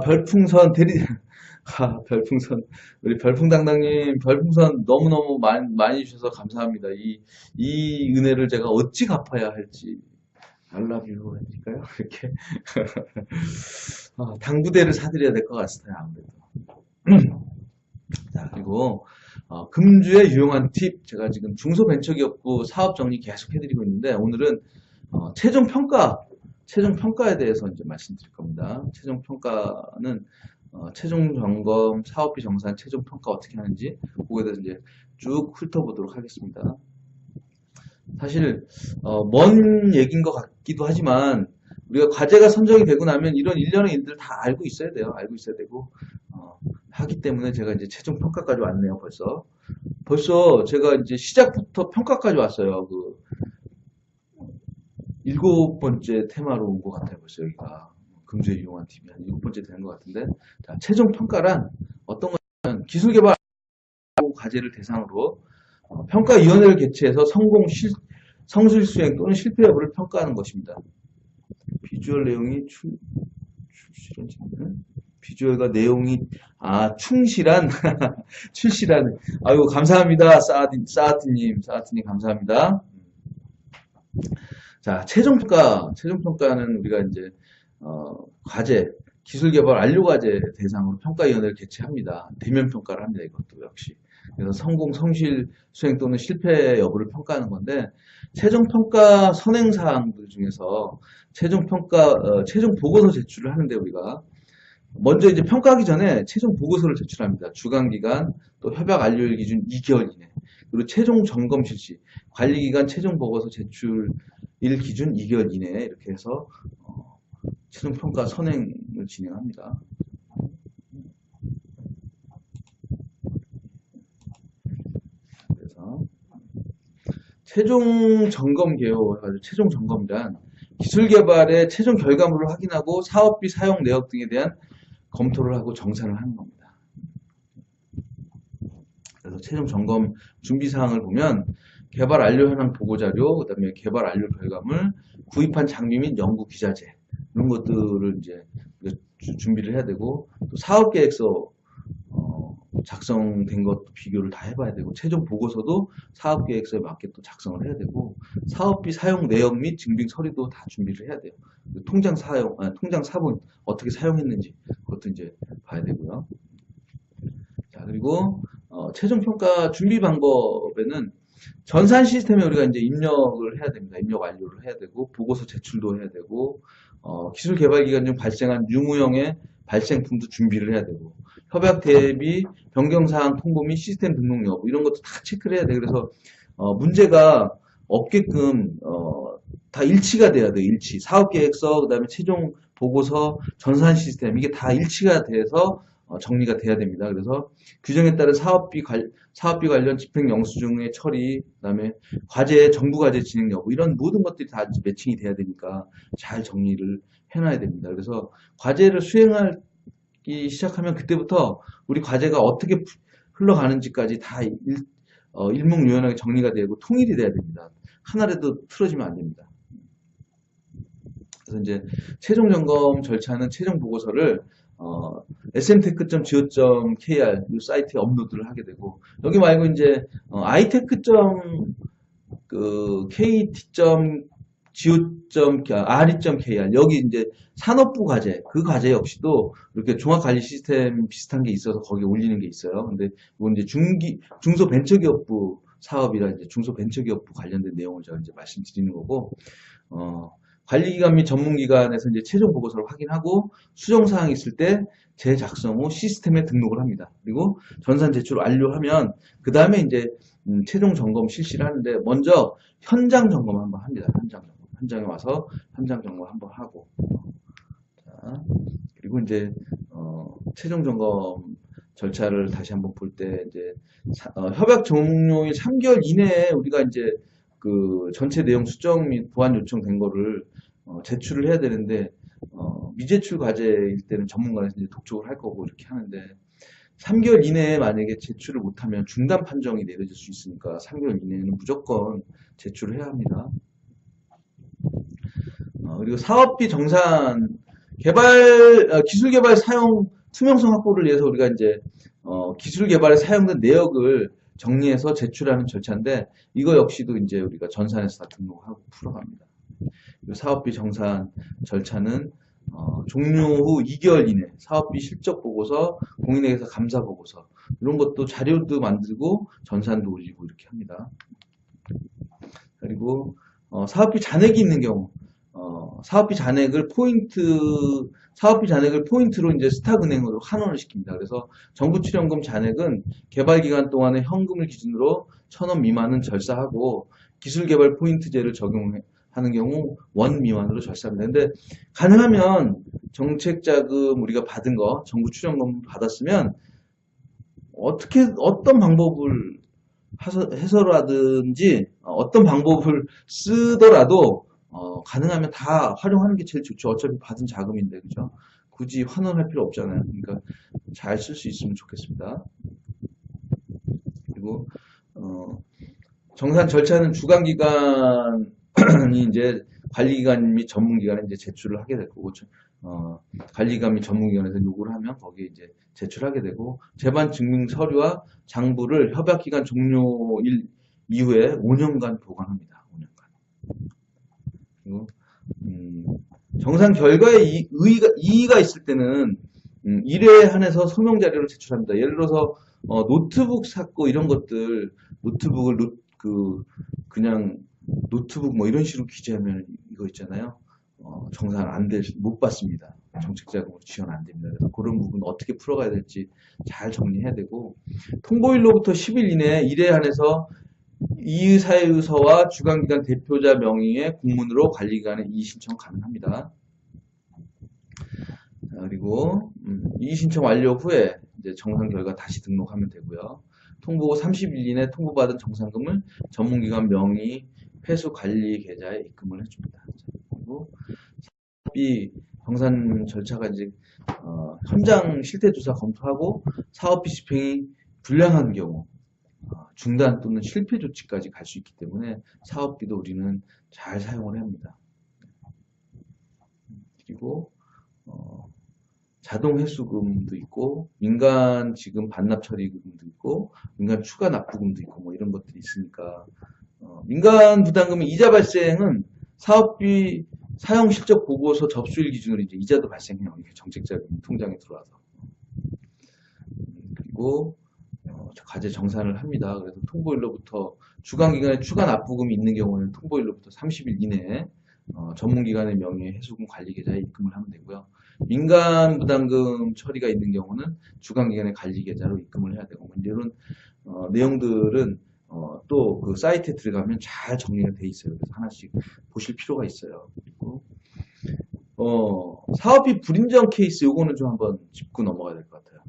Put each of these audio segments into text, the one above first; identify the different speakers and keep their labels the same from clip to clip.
Speaker 1: 별풍선 대리, 별풍선. 우리 별풍당당님, 별풍선 너무너무 많이 주셔서 감사합니다. 이 은혜를 제가 어찌 갚아야 할지. 알라뷰 해드릴까요? 이렇게. 당구대를 사드려야 될 것 같아요, 아무래도. 자, 그리고, 금주의 유용한 팁. 제가 지금 중소벤처기업부 사업 정리 계속 해드리고 있는데, 오늘은, 최종 평가에 대해서 이제 말씀드릴 겁니다. 최종 평가는 최종 점검, 사업비 정산, 최종 평가 어떻게 하는지 그거에 대해서 이제 쭉 훑어보도록 하겠습니다. 사실 먼 얘기인 것 같기도 하지만 우리가 과제가 선정이 되고 나면 이런 일련의 일들 다 알고 있어야 돼요. 알고 있어야 되고 하기 때문에 제가 이제 최종 평가까지 왔네요. 벌써 제가 이제 시작부터 평가까지 왔어요. 그 7번째 테마로 온 것 같아요. 벌써 여기가 금주에 이용한 팀이 한 7번째 되는 것 같은데, 자, 최종 평가란 어떤 거냐면 기술 개발 과제를 대상으로 평가위원회를 개최해서 성실 수행 또는 실패 여부를 평가하는 것입니다. 비주얼 내용이 출실한 비주얼과 내용이 충실한 출실한. 아이고 감사합니다. 사아트님 감사합니다. 자, 최종평가는 우리가 이제, 과제, 기술개발 완료과제 대상으로 평가위원회를 개최합니다. 대면평가를 합니다. 이것도 역시. 그래서 성공, 성실, 수행 또는 실패 여부를 평가하는 건데, 최종평가 선행사항들 중에서 최종 보고서 제출을 하는데 우리가, 먼저 이제 평가하기 전에 최종 보고서를 제출합니다. 주간기간, 또 협약 완료일 기준 2개월 이내. 그리고 최종 점검 실시, 관리기간 최종 보고서 제출 일 기준 2개월 이내에 이렇게 해서 최종 평가 선행을 진행합니다. 그래서 최종 점검 개요, 최종 점검이란 기술 개발의 최종 결과물을 확인하고 사업비 사용 내역 등에 대한 검토를 하고 정산을 하는 겁니다. 그래서 최종 점검 준비 사항을 보면 개발 완료 현황 보고자료, 그 다음에 개발 완료 결과물, 구입한 장비 및 연구 기자재, 이런 것들을 이제 준비를 해야 되고, 또 사업계획서 작성된 것도 비교를 다 해봐야 되고, 최종 보고서도 사업계획서에 맞게 또 작성을 해야 되고, 사업비 사용 내역 및 증빙 서류도 다 준비를 해야 돼요. 통장 사본 어떻게 사용했는지 그것도 이제 봐야 되고요. 자, 그리고 최종 평가 준비 방법에는 전산 시스템에 우리가 이제 입력을 해야 됩니다. 입력 완료를 해야 되고, 보고서 제출도 해야 되고, 기술 개발 기간 중 발생한 유무형의 발생품도 준비를 해야 되고, 협약 대비 변경사항 통보 및 시스템 등록 여부, 이런 것도 다 체크를 해야 돼. 그래서, 문제가 없게끔, 다 일치가 돼야 돼. 일치. 사업계획서, 그 다음에 최종 보고서, 전산 시스템, 이게 다 일치가 돼서 정리가 돼야 됩니다. 그래서 규정에 따른 사업비 관련 집행 영수증의 처리, 그다음에 정부 과제 진행 여부, 이런 모든 것들이 다 매칭이 돼야 되니까 잘 정리를 해놔야 됩니다. 그래서 과제를 수행하기 시작하면 그때부터 우리 과제가 어떻게 흘러가는지까지 다 일목요연하게 정리가 되고 통일이 돼야 됩니다. 하나라도 틀어지면 안 됩니다. 그래서 이제 최종 점검 절차는 최종 보고서를 smtech.go.kr 이 사이트에 업로드를 하게 되고, 여기 말고 이제 itech.kt.go.re.kr 여기 이제 산업부 과제, 그 과제 역시도 이렇게 종합관리 시스템 비슷한 게 있어서 거기 올리는 게 있어요. 근데 이건 이제 중소벤처기업부 사업이라 이제 중소벤처기업부 관련된 내용을 제가 이제 말씀드리는 거고, 관리기관 및 전문기관에서 이제 최종 보고서를 확인하고 수정사항이 있을 때 재작성 후 시스템에 등록을 합니다. 그리고 전산 제출 완료하면 그 다음에 이제 최종 점검 실시를 하는데, 먼저 현장 점검 한번 합니다. 현장에 와서 현장 점검 한번 하고, 자, 그리고 이제 최종 점검 절차를 다시 한번 볼 때 이제 협약 종료일 3개월 이내에 우리가 이제 그 전체 내용 수정 및 보완 요청된 거를 제출을 해야 되는데, 미제출 과제일 때는 전문가에서 이제 독촉을 할 거고 이렇게 하는데, 3개월 이내에 만약에 제출을 못하면 중단 판정이 내려질 수 있으니까 3개월 이내에는 무조건 제출을 해야 합니다. 그리고 사업비 정산 기술 개발 사용 투명성 확보를 위해서 우리가 이제 기술 개발에 사용된 내역을 정리해서 제출하는 절차인데 이거 역시도 이제 우리가 전산에서 다 등록하고 풀어갑니다. 사업비 정산 절차는 종료 후 2개월 이내 사업비 실적 보고서, 공인회계사 감사 보고서 이런 것도 자료도 만들고 전산도 올리고 이렇게 합니다. 그리고 사업비 잔액이 있는 경우 사업비 잔액을 포인트로 이제 스탁은행으로 환원을 시킵니다. 그래서 정부 출연금 잔액은 개발 기간 동안의 현금을 기준으로 1,000원 미만은 절사하고 기술 개발 포인트제를 적용하는 경우 원 미만으로 절사합니다. 근데 가능하면 정책 자금 우리가 받은 거, 정부 출연금 받았으면 어떤 방법을 해서라든지 어떤 방법을 쓰더라도 가능하면 다 활용하는 게 제일 좋죠. 어차피 받은 자금인데, 그죠? 굳이 환원할 필요 없잖아요. 그러니까 잘 쓸 수 있으면 좋겠습니다. 그리고 정산 절차는 주관기관이 이제 관리기관 및 전문기관에 이제 제출을 하게 될 거고, 관리기관 및 전문기관에서 요구를 하면 거기에 이제 제출하게 되고, 재반 증명 서류와 장부를 협약기간 종료일 이후에 5년간 보관합니다. 5년간. 그리고 정산 결과에 이의가 있을 때는 일에 한해서 소명 자료를 제출합니다. 예를 들어서 노트북 샀고 이런 것들, 노트북을 그냥 노트북 뭐 이런 식으로 기재하면 이거 있잖아요. 정산 못 받습니다. 정책자금으로 지원 안 됩니다. 그래서 그런 부분 어떻게 풀어가야 될지 잘 정리해야 되고, 통보일로부터 10일 이내에 일에 한해서 이의사유서와 주관기관 대표자 명의의 공문으로 관리기관에 이의신청 가능합니다. 그리고 이의신청 완료 후에 이제 정산 결과 다시 등록하면 되고요. 통보 30일 이내 통보받은 정산금을 전문기관 명의 회수 관리 계좌에 입금을 해줍니다. 그리고 사업비 정산 절차가 이제 현장 실태조사 검토하고 사업비 집행이 불량한 경우 중단 또는 실패 조치까지 갈 수 있기 때문에 사업비도 우리는 잘 사용을 합니다. 그리고 자동 회수금도 있고 민간 지금 반납 처리금도 있고 민간 추가 납부금도 있고 뭐 이런 것들이 있으니까 민간 부담금의 이자 발생은 사업비 사용 실적 보고서 접수일 기준으로 이제 이자도 발생해요. 이렇게 정책자금 통장에 들어와서. 그리고 과제 정산을 합니다. 그래서 통보일로부터 주관기관에 추가 납부금이 있는 경우는 통보일로부터 30일 이내에 전문기관의 명의의 해수금 관리계좌에 입금을 하면 되고요. 민간 부담금 처리가 있는 경우는 주관기관의 관리계좌로 입금을 해야 되고, 이런 내용들은 또 그 사이트에 들어가면 잘 정리가 돼 있어요. 그래서 하나씩 보실 필요가 있어요. 그리고 사업비 불인정 케이스 요거는 좀 한번 짚고 넘어가야 될 것 같아요.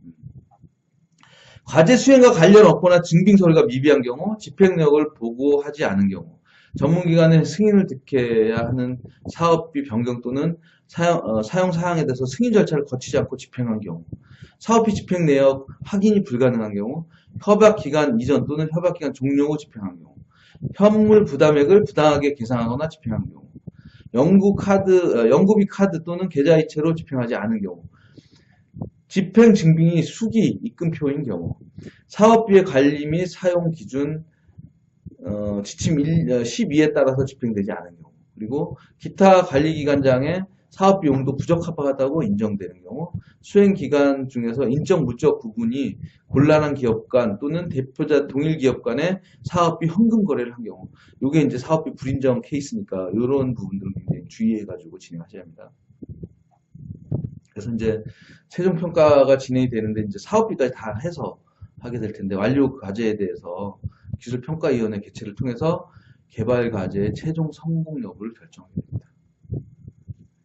Speaker 1: 과제 수행과 관련 없거나 증빙 서류가 미비한 경우, 집행력을 보고하지 않은 경우, 전문기관의 승인을 득해야 하는 사업비 변경 또는 사용 사항에 대해서 승인 절차를 거치지 않고 집행한 경우, 사업비 집행 내역 확인이 불가능한 경우, 협약기간 이전 또는 협약기간 종료 후 집행한 경우, 현물 부담액을 부당하게 계산하거나 집행한 경우, 연구비 카드 또는 계좌이체로 집행하지 않은 경우, 집행 증빙이 수기, 입금표인 경우, 사업비의 관리 및 사용 기준 지침 12에 따라서 집행되지 않은 경우, 그리고 기타 관리기관장의 사업비 용도 부적합하다고 인정되는 경우, 수행기간 중에서 인적 물적 구분이 곤란한 기업 간 또는 대표자 동일 기업 간의 사업비 현금 거래를 한 경우, 이게 이제 사업비 불인정 케이스니까 이런 부분들은 굉장히 주의해가지고 진행하셔야 합니다. 그래서 이제 최종 평가가 진행이 되는데 이제 사업비까지 다 해서 하게 될 텐데, 완료 과제에 대해서 기술평가위원회 개최를 통해서 개발 과제의 최종 성공 여부를 결정하게 됩니다.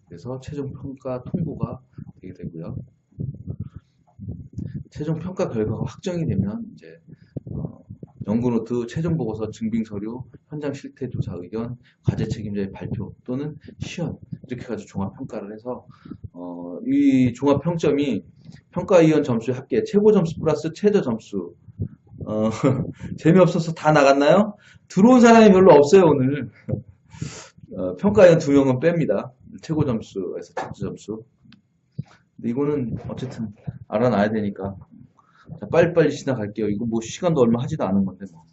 Speaker 1: 그래서 최종 평가 통보가 되게 되고요. 최종 평가 결과가 확정이 되면 이제 연구노트, 최종 보고서, 증빙 서류, 현장 실태 조사 의견, 과제 책임자의 발표 또는 시연, 이렇게 해가지고 종합 평가를 해서 이 종합 평점이 평가위원 점수의 합계 최고 점수 플러스 최저 점수. 재미없어서 다 나갔나요? 들어온 사람이 별로 없어요 오늘. 평가위원 2명은 뺍니다. 최고 점수에서 최저 점수. 근데 이거는 어쨌든 알아놔야 되니까. 자, 빨리빨리 지나갈게요. 이거 뭐 시간도 얼마 하지도 않은 건데 뭐.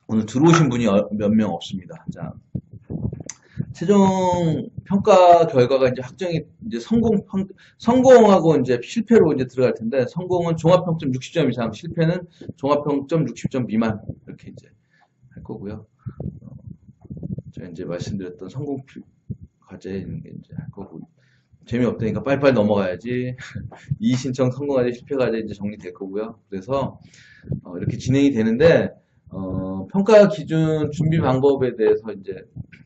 Speaker 1: 오늘 들어오신 분이 몇 명 없습니다. 자, 최종 평가 결과가 이제 확정이 이제 성공하고 이제 실패로 이제 들어갈 텐데, 성공은 종합평점 60점 이상, 실패는 종합평점 60점 미만 이렇게 이제 할 거고요. 제가 이제 말씀드렸던 성공 과제 있는 게 이제 할 거고, 재미없다니까 빨리빨리 넘어가야지. 이의 신청 성공 과제 실패 과제 이제 정리될 거고요. 그래서 이렇게 진행이 되는데, 평가 기준 준비 방법에 대해서 이제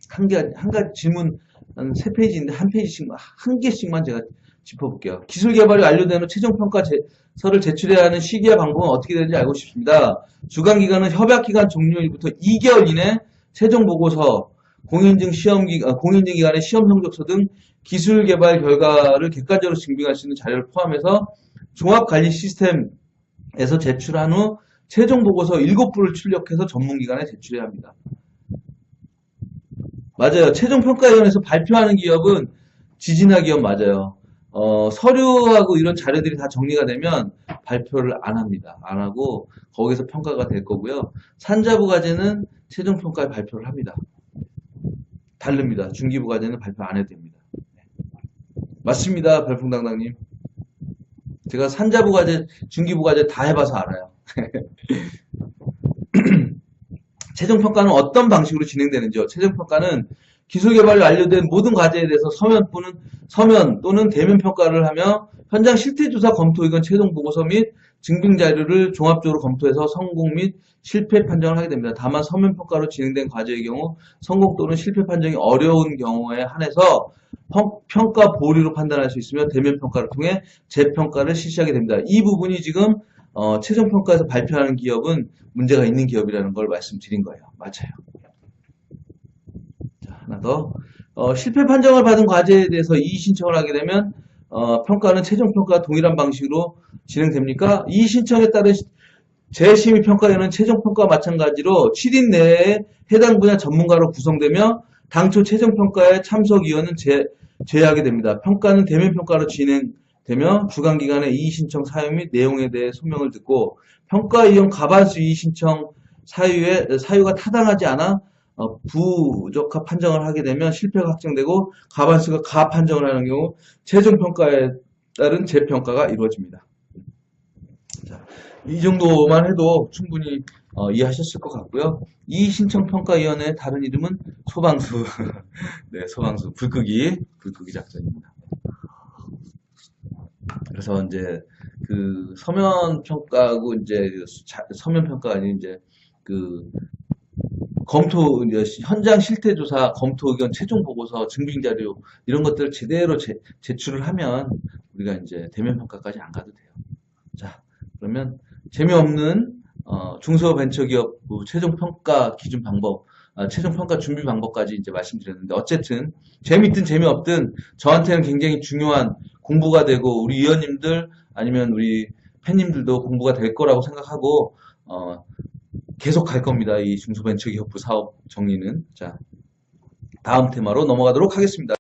Speaker 1: 한 가지 질문 한 3페이지인데 한 개씩만 제가 짚어볼게요. 기술 개발이 완료된 후 최종 평가서를 제출해야 하는 시기와 방법은 어떻게 되는지 알고 싶습니다. 주관 기간은 협약 기간 종료일부터 2개월 이내 최종 보고서, 공인인증 기간의 시험 성적서 등 기술 개발 결과를 객관적으로 증빙할 수 있는 자료를 포함해서 종합 관리 시스템에서 제출한 후 최종 보고서 7부를 출력해서 전문기관에 제출해야 합니다. 맞아요. 최종평가위원회에서 발표하는 기업은 지진화 기업 맞아요. 서류하고 이런 자료들이 다 정리가 되면 발표를 안 합니다. 안 하고 거기서 평가가 될 거고요. 산자부 과제는 최종평가에 발표를 합니다. 다릅니다. 중기부 과제는 발표 안 해도 됩니다. 맞습니다. 별풍당당님. 제가 산자부 과제, 중기부 과제 다 해봐서 알아요. 최종평가는 어떤 방식으로 진행되는지요? 최종평가는 기술개발이 완료된 모든 과제에 대해서 서면 또는 대면 평가를 하며 현장 실태조사 검토 의견 최종 보고서 및 증빙자료를 종합적으로 검토해서 성공 및 실패 판정을 하게 됩니다. 다만 서면 평가로 진행된 과제의 경우 성공 또는 실패 판정이 어려운 경우에 한해서 평가 보류로 판단할 수 있으며 대면 평가를 통해 재평가를 실시하게 됩니다. 이 부분이 지금 최종평가에서 발표하는 기업은 문제가 있는 기업이라는 걸 말씀드린 거예요. 맞아요. 자, 하나 더. 실패 판정을 받은 과제에 대해서 이의 신청을 하게 되면 평가는 최종평가와 동일한 방식으로 진행됩니까? 이의 신청에 따른 재심의평가위원회는 최종평가와 마찬가지로 7인 내에 해당 분야 전문가로 구성되며 당초 최종평가에 참석위원은 제외하게 됩니다. 평가는 대면평가로 진행되며 주관기관의 이의신청 사유 및 내용에 대해 소명을 듣고 평가위원 과반수 이의신청 사유가 타당하지 않아 부적합 판정을 하게 되면 실패가 확정되고 과반수가 가 판정을 하는 경우 최종평가에 따른 재평가가 이루어집니다. 자, 이 정도만 해도 충분히 이해하셨을 것 같고요. 이 신청평가위원회의 다른 이름은 소방수. 네, 소방수. 불끄기 작전입니다. 그래서 이제 그 서면평가하고 이제 서면평가가 아닌 이제 그 검토, 이제 현장 실태조사, 검토 의견, 최종 보고서, 증빙 자료 이런 것들을 제대로 제출을 하면 우리가 이제 대면 평가까지 안 가도 돼요. 자, 그러면 재미없는 중소벤처기업 최종 평가 기준 방법, 최종 평가 준비 방법까지 이제 말씀드렸는데 어쨌든 재밌든 재미없든 저한테는 굉장히 중요한 공부가 되고 우리 위원님들 아니면 우리 팬님들도 공부가 될 거라고 생각하고 계속 갈 겁니다. 이 중소벤처기업부 사업 정리는. 자, 다음 테마로 넘어가도록 하겠습니다.